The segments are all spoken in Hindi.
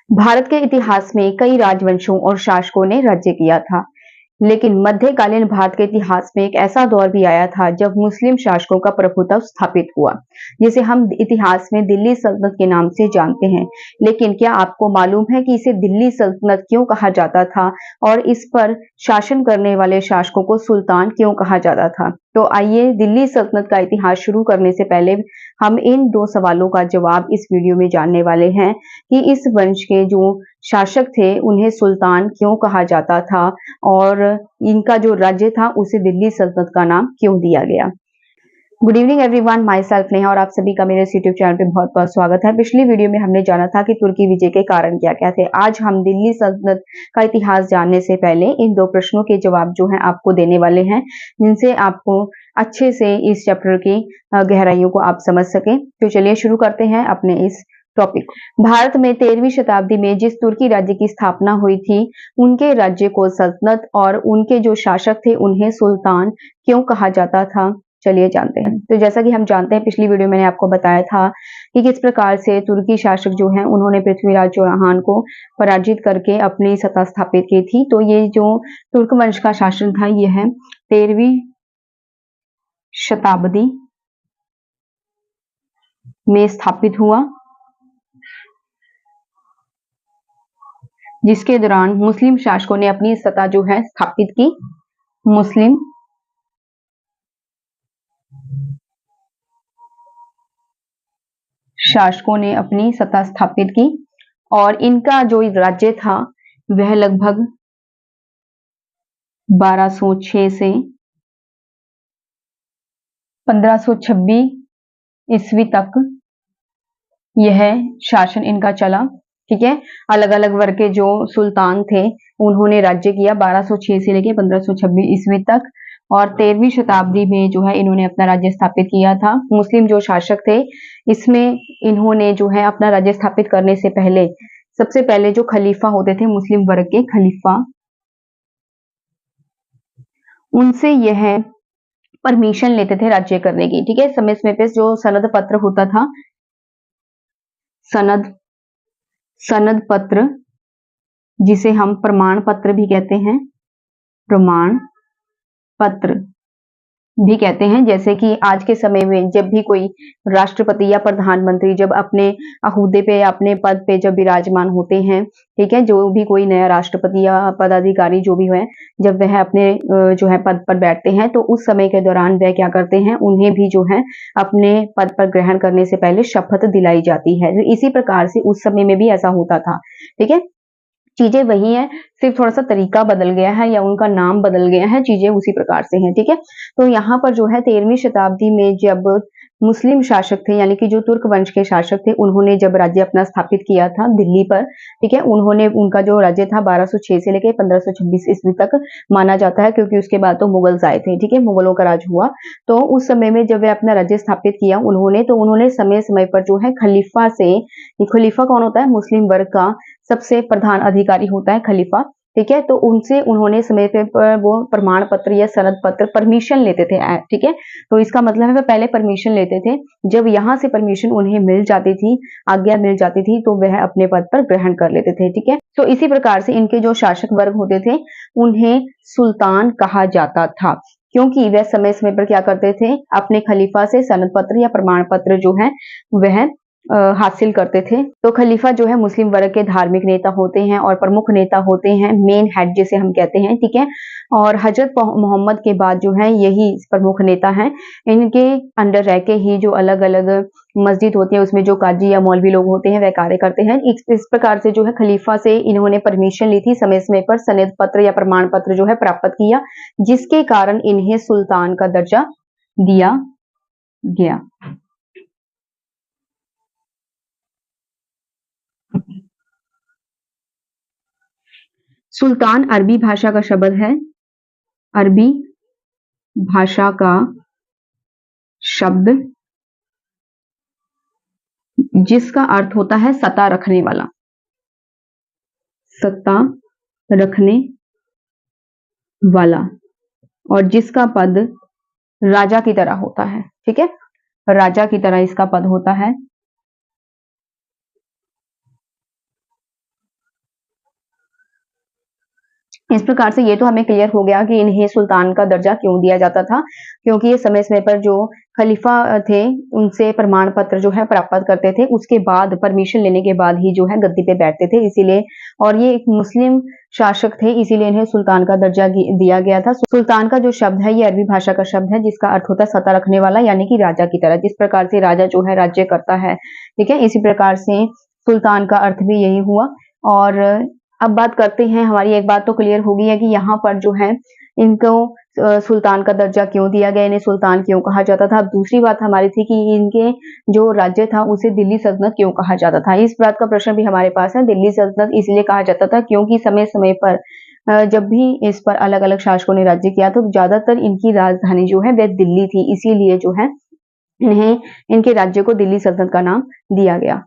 भारत के इतिहास में कई राजवंशों और शासकों ने राज्य किया था, लेकिन मध्यकालीन भारत के इतिहास में एक ऐसा दौर भी आया था जब मुस्लिम शासकों का प्रभुत्व स्थापित हुआ, जिसे हम इतिहास में दिल्ली सल्तनत के नाम से जानते हैं। लेकिन क्या आपको मालूम है कि इसे दिल्ली सल्तनत क्यों कहा जाता था और इस पर शासन करने वाले शासकों को सुल्तान क्यों कहा जाता था? तो आइए दिल्ली सल्तनत का इतिहास शुरू करने से पहले हम इन दो सवालों का जवाब इस वीडियो में जानने वाले हैं कि इस वंश के जो शासक थे उन्हें सुल्तान क्यों कहा जाता था और इनका जो राज्य था उसे दिल्ली सल्तनत का नाम क्यों दिया गया। Good evening everyone, my self Neha और आप सभी का मेरे यूट्यूब चैनल पे बहुत बहुत स्वागत है। पिछली वीडियो में हमने जाना था कि तुर्की विजय के कारण क्या क्या थे। आज हम दिल्ली सल्तनत का इतिहास जानने से पहले इन दो प्रश्नों के जवाब जो हैं आपको देने वाले हैं, जिनसे आपको अच्छे से इस चैप्टर की गहराइयों को आप समझ सके। तो चलिए शुरू करते हैं अपने इस टॉपिक। भारत में 13वीं शताब्दी में जिस तुर्की राज्य की स्थापना हुई थी, उनके राज्य को सल्तनत और उनके जो शासक थे उन्हें सुल्तान क्यों कहा जाता था, चलिए जानते हैं। तो जैसा कि हम जानते हैं, पिछली वीडियो मैंने आपको बताया था कि किस प्रकार से तुर्की शासक जो हैं उन्होंने पृथ्वीराज चौहान को पराजित करके अपनी सत्ता स्थापित की थी। तो ये जो तुर्क वंश का शासन था यह 13वीं शताब्दी में स्थापित हुआ, जिसके दौरान मुस्लिम शासकों ने अपनी सत्ता जो है स्थापित की। मुस्लिम शासकों ने अपनी सत्ता स्थापित की और इनका जो राज्य था वह लगभग 1206 से 1526 ईस्वी तक यह शासन इनका चला। ठीक है, अलग अलग वर्ग के जो सुल्तान थे उन्होंने राज्य किया 1206 से लेकर 1526 ईस्वी तक, और 13वीं शताब्दी में जो है इन्होंने अपना राज्य स्थापित किया था। मुस्लिम जो शासक थे इसमें इन्होंने जो है अपना राज्य स्थापित करने से पहले सबसे पहले जो खलीफा होते थे मुस्लिम वर्ग के खलीफा, उनसे यह परमिशन लेते थे राज्य करने की। ठीक है, समय समय पे जो सनद पत्र होता था, सनद पत्र जिसे हम प्रमाण पत्र भी कहते हैं, प्रमाण पत्र भी कहते हैं। जैसे कि आज के समय में जब भी कोई राष्ट्रपति या प्रधानमंत्री जब अपने अहूदे पे या अपने पद पे जब विराजमान होते हैं, ठीक है, जो भी कोई नया राष्ट्रपति या पदाधिकारी जो भी है, जब वह अपने जो है पद पर बैठते हैं तो उस समय के दौरान वह क्या करते हैं, उन्हें भी जो है अपने पद पर ग्रहण करने से पहले शपथ दिलाई जाती है। तो इसी प्रकार से उस समय में भी ऐसा होता था। ठीक है, चीजें वही है, सिर्फ थोड़ा सा तरीका बदल गया है या उनका नाम बदल गया है, चीजें उसी प्रकार से हैं। ठीक है, तो यहाँ पर जो है 13वीं शताब्दी में जब मुस्लिम शासक थे यानी कि जो तुर्क वंश के शासक थे, उन्होंने जब राज्य अपना स्थापित किया था दिल्ली पर, ठीक है, उन्होंने उनका जो राज्य था 1206 से लेकर 1526 ईस्वी तक माना जाता है, क्योंकि उसके बाद तो मुगल्स आए थे। ठीक है, मुगलों का राज हुआ। तो उस समय में जब वे अपना राज्य स्थापित किया उन्होंने समय समय पर जो है खलीफा से, खलीफा कौन होता है, मुस्लिम वर्ग का सबसे प्रधान अधिकारी होता है खलीफा। ठीक है, तो उनसे उन्होंने समय पर वो प्रमाण पत्र या सनद पत्र परमिशन लेते थे। ठीक है, तो इसका मतलब है वो पहले परमिशन लेते थे। जब यहाँ से परमिशन उन्हें मिल जाती थी, आज्ञा मिल जाती थी, तो वह अपने पद पर ग्रहण कर लेते थे। ठीक है, तो इसी प्रकार से इनके जो शासक वर्ग होते थे उन्हें सुल्तान कहा जाता था, क्योंकि वह समय समय पर क्या करते थे, अपने खलीफा से सनद पत्र या प्रमाण पत्र जो है वह हासिल करते थे। तो खलीफा जो है मुस्लिम वर्ग के धार्मिक नेता होते हैं और प्रमुख नेता होते हैं, मेन हेड जिसे हम कहते हैं। ठीक है, और हजरत मोहम्मद के बाद जो है यही प्रमुख नेता हैं। इनके अंडर रह के ही जो अलग अलग मस्जिद होती है उसमें जो काजी या मौलवी लोग होते हैं वह कार्य करते हैं। इस प्रकार से जो है खलीफा से इन्होंने परमिशन ली थी, समय समय पर सनद पत्र या प्रमाण पत्र जो है प्राप्त किया, जिसके कारण इन्हें सुल्तान का दर्जा दिया गया। सुल्तान अरबी भाषा का शब्द है, अरबी भाषा का शब्द जिसका अर्थ होता है सत्ता रखने वाला, सत्ता रखने वाला, और जिसका पद राजा की तरह होता है। ठीक है, राजा की तरह इसका पद होता है। इस प्रकार से ये तो हमें क्लियर हो गया कि इन्हें सुल्तान का दर्जा क्यों दिया जाता था, क्योंकि ये समय-समय पर जो खलीफा थे, उनसे प्रमाण पत्र जो है प्राप्त करते थे, उसके बाद परमिशन लेने के बाद ही जो है गद्दी पे बैठते थे, इसीलिए और ये एक मुस्लिम शासक थे, इसीलिए इन्हें सुल्तान का दर्जा दिया गया था। सुल्तान का जो शब्द है, ये अरबी भाषा का शब्द है, जिसका अर्थ होता है सत्ता रखने वाला, यानी कि राजा की तरह। जिस प्रकार से राजा जो है राज्य करता है, ठीक है? इसी प्रकार से सुल्तान का अर्थ भी यही हुआ। और अब बात करते हैं, हमारी एक बात तो क्लियर हो गई है कि यहाँ पर जो है इनको सुल्तान का दर्जा क्यों दिया गया, इन्हें सुल्तान क्यों कहा जाता था। अब दूसरी बात हमारी थी कि इनके जो राज्य था उसे दिल्ली सल्तनत क्यों कहा जाता था। इस बात का प्रश्न भी हमारे पास है। दिल्ली सल्तनत इसलिए कहा जाता था क्योंकि समय-समय पर जब भी इस पर अलग-अलग शासकों ने राज्य किया तो ज्यादातर इनकी राजधानी जो है वह दिल्ली थी, इसीलिए जो है इन्हें इनके राज्य को दिल्ली सल्तनत का नाम दिया गया।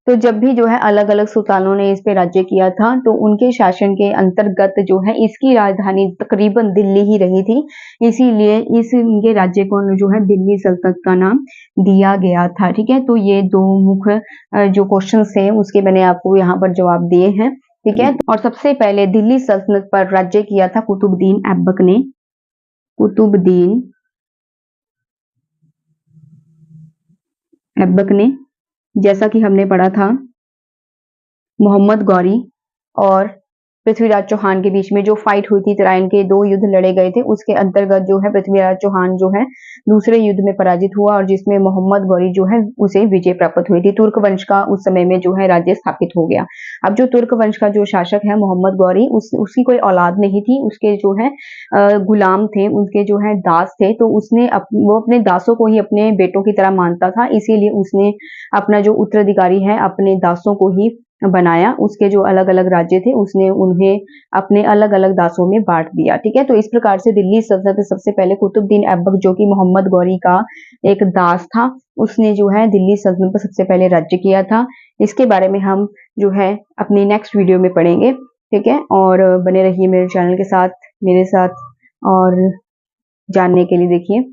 तो जब भी जो है अलग-अलग सुल्तानों ने इस पे राज्य किया था, तो उनके शासन के अंतर्गत जो है इसकी राजधानी तकरीबन दिल्ली ही रही थी। इसीलिए इस इनके राज्य को जो है दिल्ली सल्तनत का नाम दिया गया था, ठीक है? तो ये 2 मुख्य जो क्वेश्चन्स थे उसके मैंने आपको यहाँ पर जवाब दिए हैं, ठीक है? और सबसे पहले दिल्ली सल्तनत पर राज्य किया था कुतुबुद्दीन ऐबक ने। कुतुबुद्दीन ऐबक ने, जैसा कि हमने पढ़ा था, मोहम्मद गौरी और पृथ्वीराज चौहान के बीच में जो फाइट हुई थी, तराइन के 2 युद्ध लड़े गए थे, उसके अंतर्गत जो है पृथ्वीराज चौहान जो है दूसरे युद्ध में पराजित हुआ और जिसमें मोहम्मद गौरी जो है उसे विजय प्राप्त हुई थी। तुर्क वंश का उस समय में जो है राज्य स्थापित हो गया। अब जो तुर्क वंश का जो शासक है मोहम्मद गौरी, उसकी कोई औलाद नहीं थी, उसके जो है गुलाम थे, उनके जो है दास थे, तो वो अपने दासों को ही अपने बेटों की तरह मानता था, इसीलिए उसने अपना जो उत्तराधिकारी है अपने दासों को ही बनाया। उसके जो अलग-अलग राज्य थे उसने उन्हें अपने अलग-अलग दासों में बाँट दिया, ठीक है? तो इस प्रकार से दिल्ली सल्तनत में सबसे पहले कुतुबुद्दीन ऐबक जो कि मोहम्मद गौरी का एक दास था, उसने जो है दिल्ली सल्तनत पर सबसे पहले राज्य किया था। इसके बारे में हम जो है अपनी नेक्स्ट वीडियो में पढ़ेंगे, ठीक है? और बने रहिए मेरे चैनल के साथ, मेरे साथ और जानने के लिए देखिए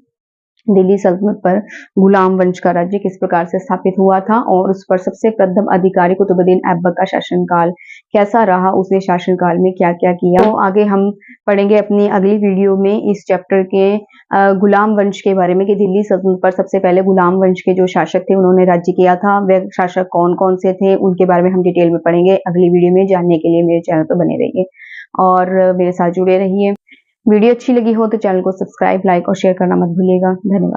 दिल्ली सल्तनत पर गुलाम वंश का राज्य किस प्रकार से स्थापित हुआ था और उस पर सबसे प्रथम अधिकारी कुतुबुद्दीन ऐबक का शासनकाल कैसा रहा, उसने शासनकाल में क्या-क्या किया। तो आगे हम पढ़ेंगे अपनी अगली वीडियो में इस चैप्टर के गुलाम वंश के बारे में कि दिल्ली सल्तनत पर सबसे पहले गुलाम वंश के जो शासक थे उन्होंने राज्य किया था, वह शासक कौन-कौन से थे उनके बारे में हम डिटेल में पढ़ेंगे अगली वीडियो में। जानने के लिए मेरे चैनल पर बने रहिए और मेरे साथ जुड़े रहिए। वीडियो अच्छी लगी हो तो चैनल को सब्सक्राइब, लाइक और शेयर करना मत भूलिएगा। धन्यवाद।